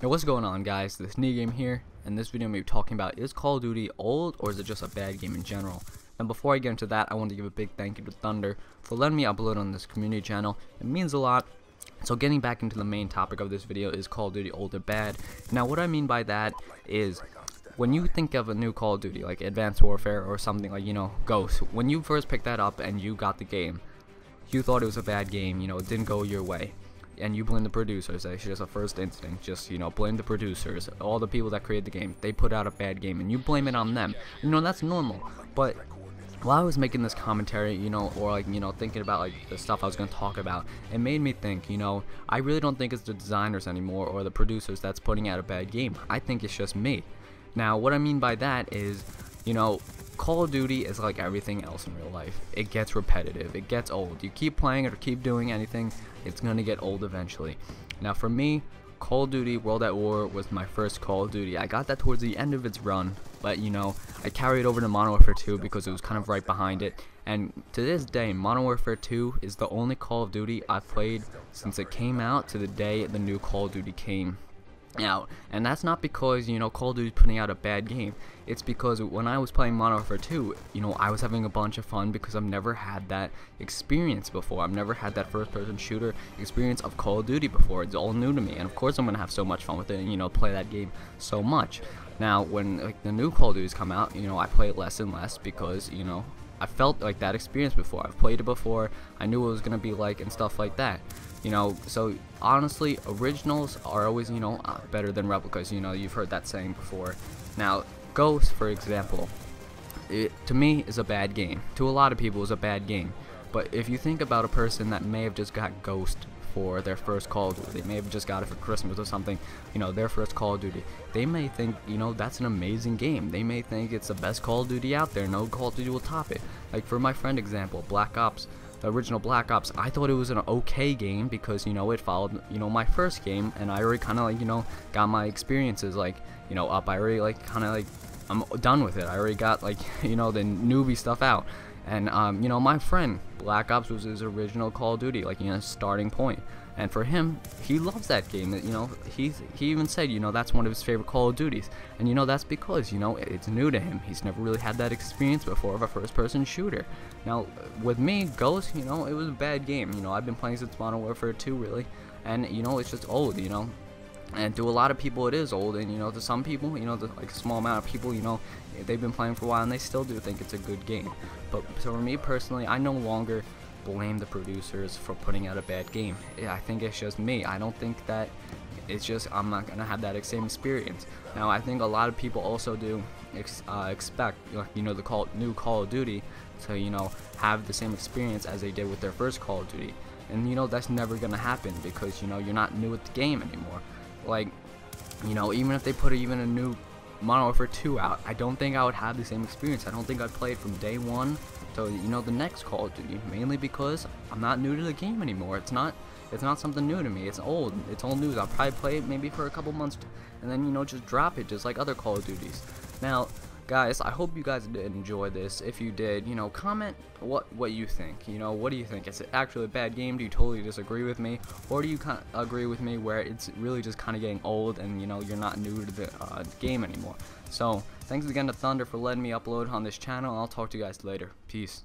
Hey, what's going on, guys? This Knee Game here, and this video I'm going to be talking about, is Call of Duty old or is it just a bad game in general? And before I get into that, I want to give a big thank you to Thunder for letting me upload on this community channel. It means a lot. So getting back into the main topic of this video, is Call of Duty old or bad? Now what I mean by that is, when you think of a new Call of Duty like Advanced Warfare or something like, Ghost, when you first picked that up and you got the game, you thought it was a bad game, it didn't go your way, and you blame the producers. That's just a first instinct. Just blame the producers, all the people that created the game. They put out a bad game and you blame it on them. That's normal. But while I was making this commentary, or thinking about like the stuff I was going to talk about, it made me think, I really don't think it's the designers anymore or the producers that's putting out a bad game. I think it's just me. Now what I mean by that is, Call of Duty is like everything else in real life. It gets repetitive, it gets old. You keep playing it or keep doing anything, it's gonna get old eventually. Now for me, Call of Duty World at War was my first Call of Duty. I got that towards the end of its run, but I carried over to Modern Warfare 2 because it was kind of right behind it. And to this day, Modern Warfare 2 is the only Call of Duty I've played since it came out to the day the new Call of Duty came out. And that's not because Call of Duty's putting out a bad game. It's because when I was playing Modern Warfare 2, I was having a bunch of fun because I've never had that experience before. I've never had that first-person shooter experience of Call of Duty before. It's all new to me, and of course I'm gonna have so much fun with it and play that game so much. Now when the new Call of Duty's come out, I play it less and less because I felt like that experience before. I've played it before. I knew what it was gonna be like and stuff like that. So honestly, originals are always better than replicas. You've heard that saying before. Now Ghost, for example, to me is a bad game. To a lot of people is a bad game. But if you think about a person that may have just got Ghost for their first Call of Duty, they may have just got it for Christmas or something, their first Call of Duty, they may think that's an amazing game. They may think it's the best Call of Duty out there. No Call of Duty will top it. Like for my friend example, Black Ops, the original Black Ops, I thought it was an okay game because it followed my first game, and I already kind of got my experiences up. I already I'm done with it. I already got the newbie stuff out. And my friend, Black Ops was his original Call of Duty, starting point. And for him, he loves that game. He even said, that's one of his favorite Call of Duties. And that's because it's new to him. He's never really had that experience before of a first-person shooter. Now with me, Ghost, it was a bad game. I've been playing since Modern Warfare 2 really, and it's just old. And to a lot of people it is old, and to some people, like a small amount of people, they've been playing for a while and they still do think it's a good game. But so for me personally, I no longer blame the producers for putting out a bad game. I think it's just me. I don't think that it's just I'm not gonna have that same experience. Now I think a lot of people also do expect the new Call of Duty to have the same experience as they did with their first Call of Duty, and that's never gonna happen because you're not new at the game anymore. Even if they put even a new Modern Warfare 2 out, I don't think I would have the same experience. I don't think I'd play it from day one to the next Call of Duty, mainly because I'm not new to the game anymore. It's not something new to me. It's old. It's old news. I'll probably play it maybe for a couple months and then just drop it just like other Call of Duties. Now guys, I hope you guys did enjoy this. If you did, comment what you think. What do you think? Is it actually a bad game? Do you totally disagree with me, or do you kind of agree with me where it's really just kind of getting old and you're not new to the game anymore? So thanks again to Thunder for letting me upload on this channel. I'll talk to you guys later. Peace.